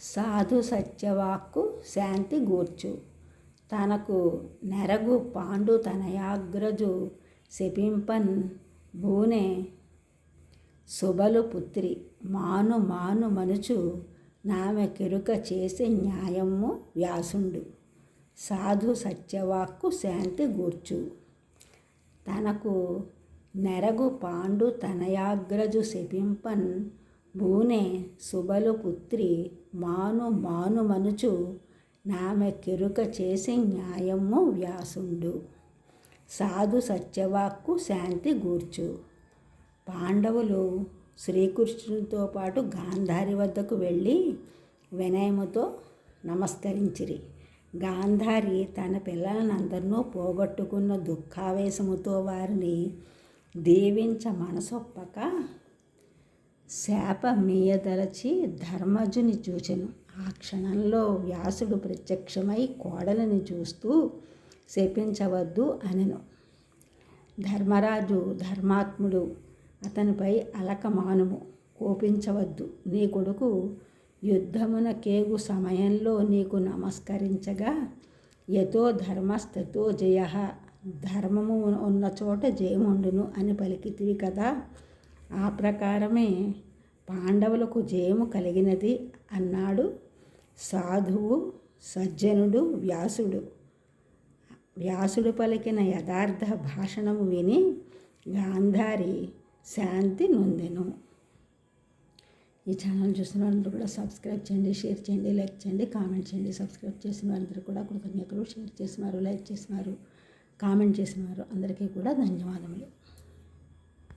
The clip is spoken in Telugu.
సాధు సత్యవాక్కు శాంతి గూర్చు. తనకు నెరగు పాండు తనయాగ్రజు శపింపన్ భూనె సుబలు పుత్రి మాను మాను మనుచు నామె కెరుక చేసే న్యాయము వ్యాసుండు. సాధు సత్యవాక్కు శాంతి గూర్చు. తనకు నెరగు పాండు తనయాగ్రజు శపింపన్ భూనె సుబలు పుత్రి మాను మాను మనుచు నామె కెరుక చేసే న్యాయము వ్యాసుండు. సాధు సత్యవాక్కు శాంతి గూర్చు. పాండవులు శ్రీకృష్ణునితో పాటు గాంధారి వద్దకు వెళ్ళి వినయముతో నమస్కరించిరి. గాంధారి తన పిల్లలనందరినూ పోగొట్టుకున్న దుఃఖావేశముతో వారిని దీవించ మనసొప్పక శాపమీయదలచి ధర్మజుని చూచెను. ఆ క్షణంలో వ్యాసుడు ప్రత్యక్షమై కోడలిని చూస్తూ శపించవద్దు అనెను. ధర్మరాజు ధర్మాత్ముడు, అతనిపై అలకమానుము, కోపించవద్దు. నీ కొడుకు యుద్ధమున కేగు సమయంలో నీకు నమస్కరించగా యతో ధర్మస్తతో జయ, ధర్మము ఉన్న చోట జయముండును అని పలికితివి కదా. ఆ ప్రకారమే పాండవులకు జయము కలిగినది అన్నాడు సాధువు సజ్జనుడు వ్యాసుడు. వ్యాసుడు పలికిన యథార్థ భాషణము విని గాంధారి శాంతి నొందెను. ఈ ఛానల్ చూసిన వారందరూ కూడా సబ్స్క్రైబ్ చేయండి, షేర్ చేయండి, లైక్ చేయండి, కామెంట్ చేయండి. సబ్స్క్రైబ్ చేసిన వారందరూ కూడా కృతజ్ఞతలు. షేర్ చేసినారు, లైక్ చేసినారు, కామెంట్ చేసినారు అందరికీ కూడా ధన్యవాదములు.